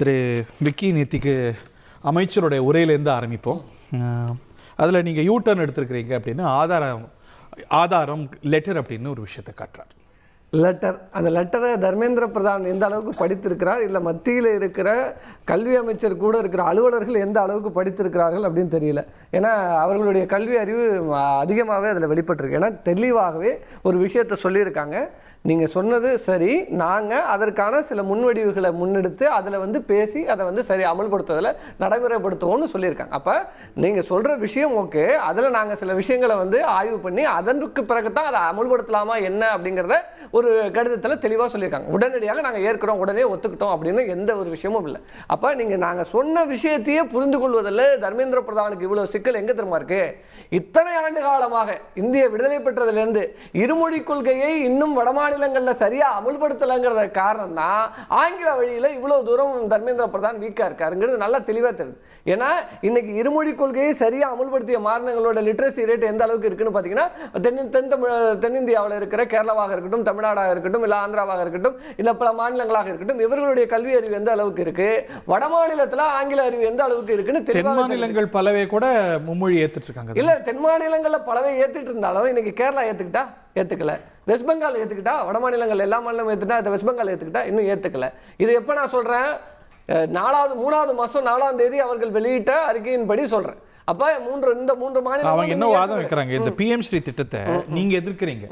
திரு விக்கி நேத்திக்கு அமைச்சருடைய உரையிலேருந்து ஆரம்பிப்போம். அதில் நீங்கள் யூ டர்ன் எடுத்துருக்கிறீங்க அப்படின்னு ஆதாரம் லெட்டர் அப்படின்னு ஒரு விஷயத்தை காட்டுறார். லெட்டர், அந்த லெட்டரை தர்மேந்திர பிரதான் எந்த அளவுக்கு படித்திருக்கிறார், இல்லை மத்தியில் இருக்கிற கல்வி அமைச்சர் கூட இருக்கிற அலுவலர்கள் எந்த அளவுக்கு படித்திருக்கிறார்கள் அப்படின்னு தெரியல. ஏன்னா அவர்களுடைய கல்வி அறிவு அதிகமாகவே அதில் வெளிப்பட்டிருக்கு. ஏன்னா தெளிவாகவே ஒரு விஷயத்தை சொல்லியிருக்காங்க. நீங்கள் சொன்னது சரி, நாங்கள் அதற்கான சில முன்வடிவுகளை முன்னெடுத்து அதில் பேசி அதை சரி அமல்படுத்துவதில் நடைமுறைப்படுத்துவோம்னு சொல்லியிருக்காங்க. அப்போ நீங்கள் சொல்கிற விஷயம் ஓகே, அதில் நாங்கள் சில விஷயங்களை ஆய்வு பண்ணி அதற்கு பிறகு தான் அதை அமல்படுத்தலாமா என்ன அப்படிங்கிறத ஒரு கடிதத்தில் தெளிவாக சொல்லியிருக்காங்க. உடனடியாக நாங்கள் ஏற்கிறோம், உடனே ஒத்துக்கிட்டோம் அப்படின்னு எந்த ஒரு விஷயமும் இல்லை. அப்போ நாங்கள் சொன்ன விஷயத்தையே புரிந்து கொள்வதில் தர்மேந்திர பிரதானுக்கு இவ்வளோ சிக்கல் எங்கே தெரியுமா இருக்கு? இத்தனை ஆண்டு காலமாக இந்திய விடுதலை பெற்றதிலிருந்து இருமொழி கொள்கையை இன்னும் வடமாநிலங்களில் சரியா அமல்படுத்தலைங்கிறத காரணம் தான் ஆங்கில வழியில் இவ்வளவு தூரம் தர்மேந்திர பிரதான் வீக்கா இருக்காருங்கிறது நல்லா தெளிவாக தெரியுது. ஏன்னா இன்னைக்கு இருமொழி கொள்கையை சரியா அமல்படுத்திய மாநிலங்களோட லிட்ரஸி ரேட் எந்த அளவுக்கு இருக்குன்னு பார்த்தீங்கன்னா, தென்னிந்தியாவில் இருக்கிற கேரளாவாக இருக்கட்டும், தமிழ்நாடாக இருக்கட்டும், இல்லை ஆந்திராவாக இருக்கட்டும், இல்லை பல மாநிலங்களாக இருக்கட்டும், இவர்களுடைய கல்வி அறிவு எந்த அளவுக்கு இருக்கு, வட மாநிலத்தில் ஆங்கில அறிவு எந்த அளவுக்கு இருக்குன்னு தென் மாநிலங்கள் பலவே கூட மும்மொழி ஏத்துட்டு இருக்காங்க. இல்ல, தென் மாநிலங்கள்ல பலவே ஏத்துட்டு இருந்தாலும் இன்னைக்கு கேரளா ஏத்துக்கல, வெஸ்ட் பெங்கால் ஏத்துக்கிட்டா, வட மாநிலங்கள் எல்லா மாநிலமும் ஏத்துட்டா, வெஸ்ட் பெங்கால் ஏத்துக்கிட்டா, இன்னும் ஏத்துக்கல. இது எப்ப நான் சொல்றேன்? 3வது மாசம் 4ஆம் தேதி அவர்கள் வெளியிட்ட அறிக்கையின்படி சொல்றேன். அப்ப இந்த மூன்று மாநிலம் அவங்க என்ன வாதம் வைக்கிறாங்க, இந்த PM ஸ்ரீ திட்டத்தை நீங்க எதிர்க்கிறீங்க,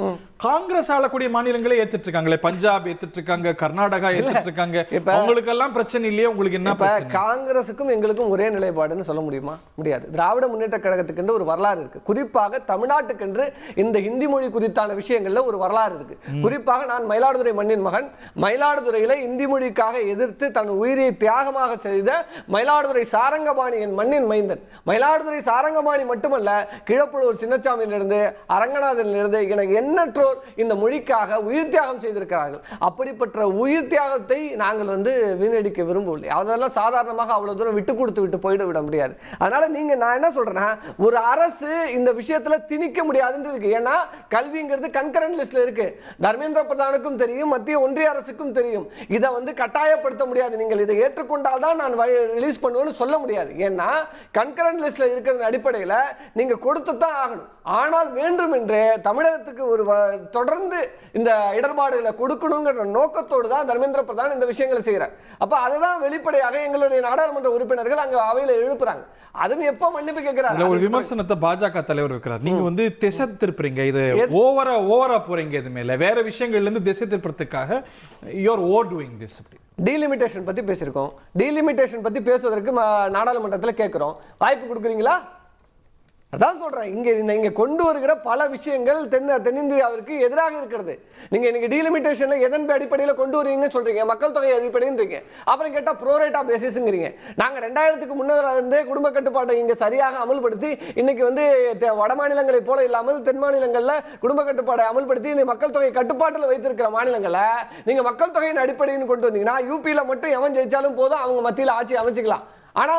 காங்கிரஸ் ஆளக்கூடிய மாநிலங்களே ஏத்துட்டு இருக்காங்களே, பஞ்சாப் ஏத்துட்டு இருக்காங்க, கர்நாடகா ஏத்துட்டு இருக்காங்க, அவங்களுக்கு எல்லாம் பிரச்சனை இல்லையே, உங்களுக்கு என்ன பிரச்சனை? காங்கிரசுக்கும் எங்களுக்கும் ஒரே நிலைப்பாடுன்னு சொல்ல முடியுமா? முடியாது. திராவிட முன்னேற்ற கழகத்துக்கு ஒரு வரலாறு இருக்கு. குறிப்பாக தமிழ்நாட்டுக்கென்று இந்த ஹிந்தி மொழி குறித்தான விஷயங்கள்ல ஒரு வரலாறு இருக்கு. குறிப்பாக நான் மயிலாடுதுறை மண்ணின் மகன். மயிலாடுதுறையில இந்தி மொழிக்காக எதிர்த்து தன் உயிரை தியாகமாக செய்த மயிலாடுதுறை சாரங்கபாணி என் மண்ணின் மைந்தன். மயிலாடுதுறை சாரங்கபாணி மட்டுமல்ல, கீழப்பழுவூர் சின்னசாமியிலிருந்து அரங்கநாதனிலிருந்து எனக்கு எண்ணற்றோர் இந்த மொழிக்காக உயிர் தியாகம் செய்திருக்கிறார்கள். அப்படிப்பட்ட உயிர் தியாகத்தை நாங்கள் வீணடிக்க விரும்பவில்லை. அதெல்லாம் சாதாரணமாக அவ்வளவு தூரம் விட்டு கொடுத்து விட்டு போயிட விட முடியாது. அதனால நான் என்ன சொல்றேன்னா, ஒரு அரசு இந்த விஷயத்துல திணிக்க முடியாதுன்னு இருக்கு. ஏன்னா கல்விங்கிறது கன்கரண்ட் லிஸ்ட்ல இருக்கு. தர்மேந்திர பிரதானுக்கும் தெரியும், மத்திய ஒன்றிய அரசுக்கும் தெரியும். இதை கட்டாயப்படுத்த முடியாது. நீங்கள் இதை ஏற்றுக்கொண்டால் தான் நான் ரிலீஸ் பண்ணுவேன்னு சொல்ல முடியாது. ஏன்னா கன்கரண்ட் லிஸ்ட்ல இருக்கிற அடிப்படையில் நீங்க கொடுத்து தான் ஆகணும். ஆனால் வேண்டும் என்று தமிழகத்துக்கு ஒரு தொடர்ந்து இந்த இடர்பாடுகளை கொடுக்கணுங்கிற நோக்கத்தோடு தான் தர்மேந்திர பிரதான் இந்த விஷயங்களை செய்யறார். அப்ப அதுதான் வெளிப்படையாக எங்களுடைய நாடாளுமன்ற உறுப்பினர்கள் அங்க அவையில எழுப்புறாங்க. அதுன்னு எப்ப மன்னிப்பு கேட்கிறாங்க? ஒரு விமர்சனத்தை பாஜக தலைவர் வைக்கிறார். நீங்க திசை திருப்புறீங்க, இது ஓவரா போறீங்க, இது மேல வேற விஷயங்கள்ல இருந்து திசை திருப்புறதுக்காக you are overdoing this. Delimitation பத்தி பேசியிருக்கோம். டீலிமிட்டேஷன் பத்தி பேசுவதற்கு நாடாளுமன்றத்தில் கேட்கிறோம். வாய்ப்பு கொடுக்குறீங்களா? அதான் சொல்றேன். இங்க கொண்டு வருகிற பல விஷயங்கள் தென்னிந்தியாவிற்கு எதிராக இருக்கிறது. நீங்க இன்னைக்கு டீலிமிட்டேஷன்ல எதன் அடிப்படையில் கொண்டு வருவீங்கன்னு சொல்றீங்க? மக்கள் தொகை அடிப்படைன்றீங்க. அப்புறம் கேட்டா ப்ரோரேட்டா பேசிஸ்ங்கிறீங்க. நாங்க 2000க்கு முன்னதாக இருந்தே குடும்ப கட்டுப்பாட்டை இங்க சரியாக அமல்படுத்தி இன்னைக்கு வட மாநிலங்களை போல இல்லாமல் தென் மாநிலங்கள்ல குடும்ப கட்டுப்பாட்டை அமல்படுத்தி மக்கள் தொகை கட்டுப்பாட்டில் வைத்திருக்கிற மாநிலங்களை நீங்க மக்கள் தொகையின் அடிப்படையில் கொண்டு வந்தீங்கன்னா, யூபியில மட்டும் எவன் ஜெயிச்சாலும் போதும், அவங்க மத்தியில் ஆட்சி அமைச்சுக்கலாம். ஆனா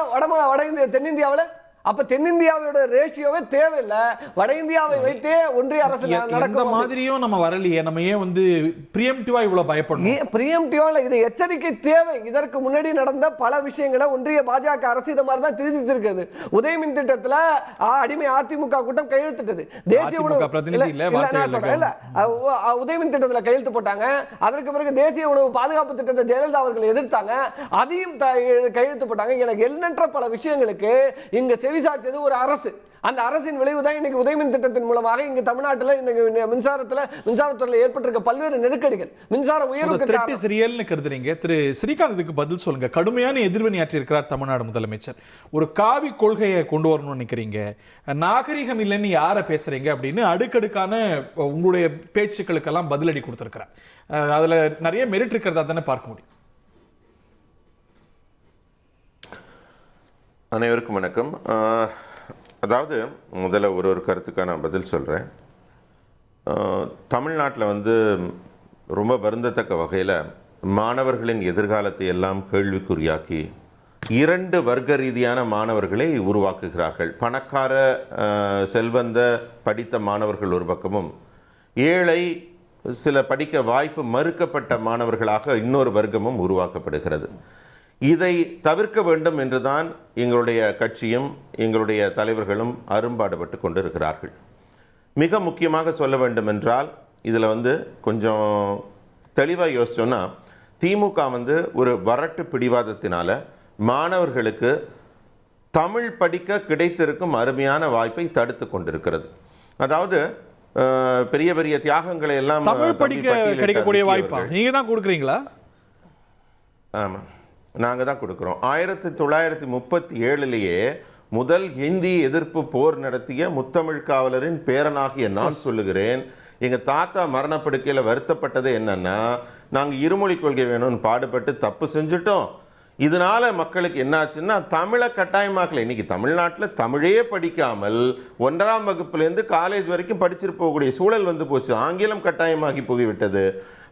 வட இந்திய தென்னிந்தியாவில் அப்ப தென்னிந்தியாவோட ரேஷியோவே தேவையில்லை. வட இந்தியாவை வைத்தே ஒன்றிய அரசு நடக்கும் மாதிரியும் நம்ம வரலையே. நம்ம ஏன் பிரியம்டிவா இவ்வளவு பயப்படணும்? பிரியம்டிவா இது எச்சரிக்கை தேவை. இதற்கு முன்னாடி நடந்த பல விஷயங்களை ஒன்றிய பாஜக அரசு இந்த மாதிரி தான் திருத்திருக்கிறது. உதயமின் திட்டத்துல அடிமை அதிமுக கூட்டம் கையெழுத்திட்டது. தேசிய உணவு உதயமின் திட்டத்துல கையெழுத்து போட்டாங்க. அதற்கு பிறகு தேசிய உணவு பாதுகாப்பு திட்டத்தை ஜெயலலிதா அவர்கள் எதிர்த்தாங்க. அதையும் கையெழுத்து போட்டாங்க. எனக்கு எண்ணற்ற பல விஷயங்களுக்கு இங்க செவிசாய்ச்சது ஒரு அரசு. அந்த அரசின் விளைவு தான் இன்னைக்கு உதயமின் திட்டத்தின் மூலமாக இங்க தமிழ்நாட்டில் இன்னைக்கு மின்சாரத்துறையில் ஏற்பட்டிருக்க பல்வேறு நெருக்கடிகள், மின்சார உயர்வு கருதுறீங்க. திரு ஸ்ரீகாந்த் இதுக்கு பதில் சொல்லுங்க. கடுமையான எதிர்வினை ஆற்றியிருக்கிறார் தமிழ்நாடு முதலமைச்சர். ஒரு காவி கொள்கையை கொண்டு வரணும்னு நினைக்கிறீங்க, நாகரிகம் இல்லைன்னு யாரை பேசுறீங்க அப்படின்னு அடுக்கடுக்கான உங்களுடைய பேச்சுக்களுக்கெல்லாம் பதிலடி கொடுத்திருக்கிறார். அதுல நிறைய மெரிட் இருக்கிறதா தானே பார்க்க முடியும். அனைவருக்கும் வணக்கம். அதாவது முதல்ல ஒரு கருத்துக்காக நான் பதில் சொல்கிறேன். தமிழ்நாட்டில் ரொம்ப வருந்தத்தக்க வகையில் மாணவர்களின் எதிர்காலத்தை எல்லாம் கேள்விக்குறியாக்கி 2 வர்க்க ரீதியான மாணவர்களை உருவாக்குகிறார்கள். பணக்கார செல்வந்த படித்த மாணவர்கள் ஒரு பக்கமும், ஏழை சில படிக்க வாய்ப்பு மறுக்கப்பட்ட மாணவர்களாக இன்னொரு வர்க்கமும் உருவாக்கப்படுகிறது. இதை தவிர்க்க வேண்டும் என்றுதான் எங்களுடைய கட்சியும் எங்களுடைய தலைவர்களும் அரும்பாடுபட்டு கொண்டிருக்கிறார்கள். மிக முக்கியமாக சொல்ல வேண்டும் என்றால் இதில் கொஞ்சம் தெளிவாக யோசிச்சோன்னா, திமுக ஒரு வரட்டு பிடிவாதத்தினால மாணவர்களுக்கு தமிழ் படிக்க கிடைத்திருக்கும் அருமையான வாய்ப்பை தடுத்து கொண்டிருக்கிறது. அதாவது பெரிய பெரிய தியாகங்களை எல்லாம் தமிழ் படிக்க கிடைக்கக்கூடிய வாய்ப்பா நீங்க தான் கொடுக்குறீங்களா? ஆமாம், நாங்கள் தான் கொடுக்குறோம். 1937 முதல் ஹிந்தி எதிர்ப்பு போர் நடத்திய முத்தமிழ் காவலரின் பேரனாகிய நான் சொல்லுகிறேன், எங்கள் தாத்தா மரணப்படுக்கையில் வருத்தப்பட்டது என்னன்னா, நாங்கள் இருமொழி கொள்கை வேணும்னு பாடுபட்டு தப்பு செஞ்சுட்டோம். இதனால மக்களுக்கு என்னாச்சுன்னா தமிழை கட்டாயமாக்கல. இன்னைக்கு தமிழ்நாட்டில் தமிழே படிக்காமல் 1ஆம் வகுப்புலேருந்து காலேஜ் வரைக்கும் படிச்சுட்டு போகக்கூடிய சூழல் போச்சு. ஆங்கிலம் கட்டாயமாகி போய்விட்டது.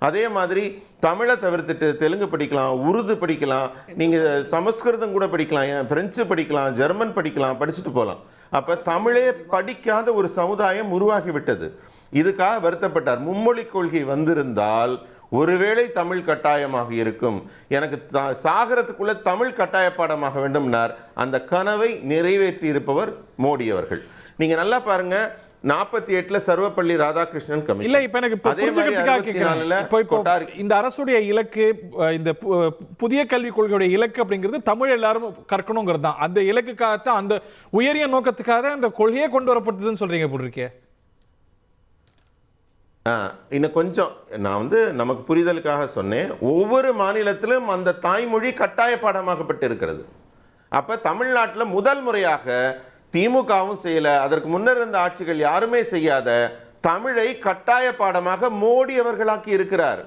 அதே மாதிரி தமிழை தவிர்த்துட்டு தெலுங்கு படிக்கலாம், உருது படிக்கலாம், நீங்கள் சமஸ்கிருதம் கூட படிக்கலாம், பிரெஞ்சு படிக்கலாம், ஜெர்மன் படிக்கலாம், படிச்சுட்டு போகலாம். அப்போ தமிழே படிக்காத ஒரு சமுதாயம் உருவாகிவிட்டது. இதுக்காக வருத்தப்பட்டார். மும்மொழி கொள்கை வந்திருந்தால் ஒருவேளை தமிழ் கட்டாயமாக இருக்கும், எனக்கு சாகரத்துக்குள்ள தமிழ் கட்டாய பாடமாக வேண்டும்னார். அந்த கனவை நிறைவேற்றி இருப்பவர் மோடி அவர்கள். நீங்க நல்லா பாருங்க, 48 சர்வப்பள்ளி ராதாகிருஷ்ணன் கமிஷன். இல்ல, இப்ப எனக்கு இந்த அரசுடைய இலக்கு, இந்த புதிய கல்விக் கொள்கையுடைய இலக்கு அப்படிங்கிறது தமிழ் எல்லாரும் கற்கணுங்கிறது தான். அந்த இலக்குக்காகத்தான், அந்த உயரிய நோக்கத்துக்காக தான் இந்த கொள்கையே கொண்டு வரப்பட்டதுன்னு சொல்றீங்க போட்டிருக்கே. இன்னும் கொஞ்சம் நான் நமக்கு புரிதலுக்காக சொன்னேன். ஒவ்வொரு மாநிலத்திலும் அந்த தாய்மொழி கட்டாய பாடமாகப்பட்டு இருக்கிறது. அப்ப தமிழ்நாட்டில் முதல் முறையாக திமுகவும் செய்யல, அதற்கு முன்னர் இருந்த ஆட்சிகள் யாருமே செய்யாத தமிழை கட்டாய பாடமாக மோடி அவர்களாக்கி இருக்கிறார்.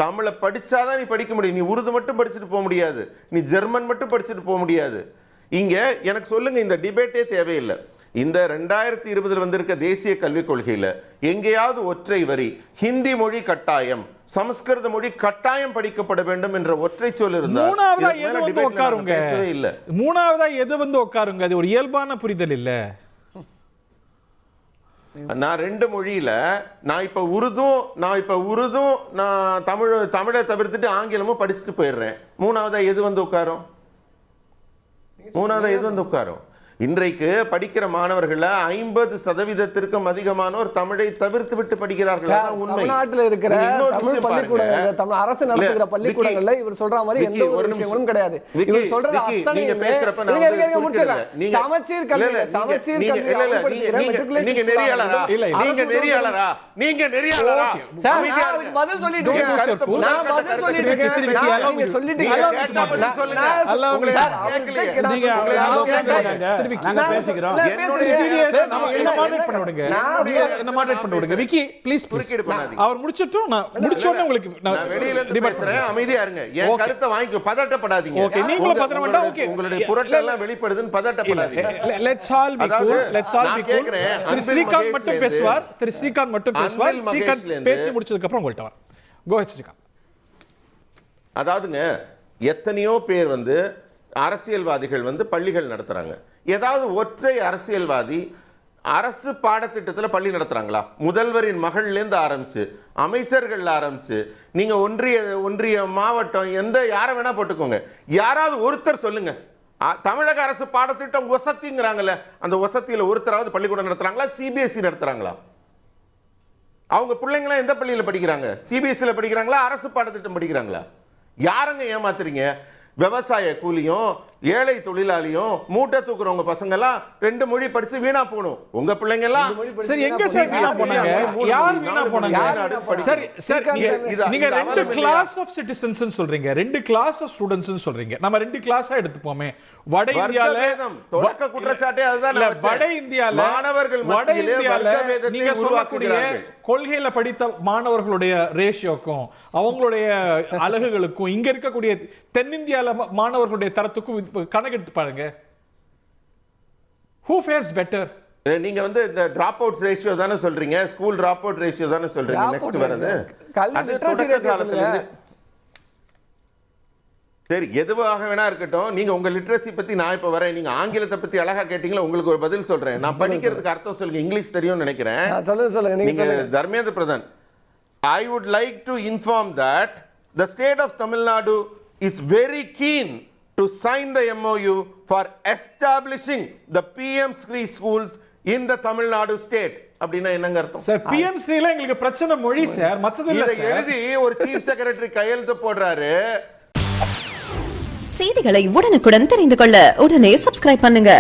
தமிழை படிச்சாதான் நீ படிக்க முடியும். நீ உருது மட்டும் படிச்சுட்டு போக முடியாது, நீ ஜெர்மன் மட்டும் படிச்சுட்டு போக முடியாது. இங்க எனக்கு சொல்லுங்க, இந்த டிபேட்டே தேவையில்லை. இந்த 2020 வந்திருக்க தேசிய கல்விக் கொள்கையில எங்கேயாவது ஒற்றை வரி ஹிந்தி மொழி கட்டாயம், சமஸ்கிருத மொழி கட்டாயம் படிக்கப்பட வேண்டும் என்ற ஒற்றை சொல் இருந்தால் மூணாவதா எது உட்காருங்க? அது ஒரு இயல்பான புரிதல் இல்ல. நான் 2 மொழியில நான் இப்ப உருதும் நான் தமிழை தவிர்த்துட்டு ஆங்கிலமும் படிச்சுட்டு போயிடுறேன். மூணாவதா எது உட்காரும்? இன்றைக்கு படிக்கிற மாணவர்கள் 50% அதிகமானோர் தமிழை தவிர்த்து விட்டு படிக்கிறார்கள். தமிழ்நாட்டில் இருக்கிற தமிழ் பள்ளிக்கூடங்கள், அரசு நடத்துகிற பள்ளிக்கூடங்கள்ல இவர் சொல்ற மாதிரி எந்த ஒரு விஷயமும் கிடையாது. இவர் சொல்றது நீங்க பேசுறப்ப சமச்சீர் கல்வி, சமச்சீர் கல்வி நீங்க நெறியாளரா? நீங்க நெறியாளரா? பதில் சொல்லிட்டு இருக்கேன். நான் பதில் சொல்லிட்டு இருக்கேன். நீங்க சொல்லிட்டீங்க. நாங்க பேசிக்கிறோம். அவர் முடிச்சிட்டோம். நான் முடிச்சோனே உங்களுக்கு வெளியில பேசுறேன். அமைதியா இருங்க. என் கருத்தை வாங்கிக்கோ, பதட்டப்படாதீங்க. ஓகே, நீங்களும் பதட்ட வேண்டாம். ஓகே, உங்களுடைய புரட்டெல்லாம் வெளிப்படுதுன்னு பதட்டப்படாதீங்க. Let's all be cool. திரு ஸ்ரீகாந்த் மட்டும் பேசுவார். ஸ்ரீகாந்த் பேசி முடிச்சதுக்கு அப்புறம் உங்கள்ட்ட வர. Go ahead Srikanth. அதாவதுங்க, எத்தனையோ பேர் அரசியல்வாதிகள் பள்ளிகள் நடத்துறாங்க. ஏதாவது ஒற்றை அரசியல்வாதி அரசு பாடத்திட்டத்தில் பள்ளி நடத்துறாங்களா? முதல்வரின் மகள்லேருந்து ஆரம்பிச்சு அமைச்சர்கள் ஆரம்பிச்சு நீங்க ஒன்றிய மாவட்டம் யாரை வேணா போட்டுக்கோங்க, யாராவது ஒருத்தர் சொல்லுங்க. தமிழக அரசு பாடத்திட்டம் வசதிங்கிறாங்கல்ல, அந்த வசதியில ஒருத்தராவது பள்ளிக்கூடம் நடத்துறாங்களா? சிபிஎஸ்இ நடத்துறாங்களா? அவங்க பிள்ளைங்களாம் எந்த பள்ளியில படிக்கிறாங்க? சிபிஎஸ்இல படிக்கிறாங்களா? அரசு பாடத்திட்டம் படிக்கிறாங்களா? யாருங்க ஏமாத்துறீங்க? விவசாய கூலியும் ஏழை தொழிலாளியும் மூட்டை தூக்குறவங்க பசங்க எல்லாம் 2 மொழி படிச்சு வீணா போகணும். உங்க பிள்ளைங்க எல்லாம் சரி எங்க சார் வீணா போனாங்க? யார் வீணா போனாங்க? சரி சார், நீங்க 2 கிளாஸ் ஆஃப் சிட்டிசன்ஸ் சொல்றீங்க, 2 கிளாஸ் ஆஃப் ஸ்டூடண்ட்ஸ் சொல்றீங்க. நம்ம 2 கிளாஸா எடுத்துப்போமே. வட இந்தியால தொடக்க குற்றச்சாட்டே அதுதான். வட இந்தியால மாணவர்கள் நீங்க சொல்லக்கூடிய கொள்கையில படித்த மாணவர்களுடைய ரேஷியோக்கும் அவங்களுடைய அலகுகளுக்கும் இங்க இருக்கக்கூடிய தென்னிந்தியால மாணவர்களுடைய தரத்துக்கும் கணக்கெடுத்து பாருங்க. who fares better? நீங்க இந்த டிராப் அவுட் ரேஷியோ தானே சொல்றீங்க, ஸ்கூல் டிராப் அவுட் ரேஷியோ தானே சொல்றீங்க. நெக்ஸ்ட் வரது அது தொடக்க காலத்துல இருந்து. சரி, எதுவாக வேணா இருக்கட்டும். நீங்க உங்க லிட்ரஸி பத்தி நான் இப்ப வரேன். நீங்க ஆங்கிலத்தை பத்தி அழகா கேட்டீங்களா, உங்களுக்கு ஒரு பதில் சொல்றேன். நான் படிக்கிறதுக்கு அர்த்தம் சொல்லுங்க. இங்கிலீஷ் தெரியும்னு நினைக்கிறேன். நீங்க Dharmendra Pradhan, I would like to inform that the state of Tamil Nadu is very keen to sign the MOU for establishing the PM Shri schools in the Tamil Nadu state. அப்படின்னா என்னங்க அர்த்தம் சார்? பிஎம் ஸ்ரீல எங்களுக்கு பிரச்சனை மொழி sir, மத்தது இல்ல இதை sir. எழுதி ஒரு சீஃப் செக்ரட்டரி கையெழுத்து போடுறாரு. செய்திகளை உடனுக்குடன் தெரிந்து கொள்ள உடனே சப்ஸ்கிரைப் பண்ணுங்க.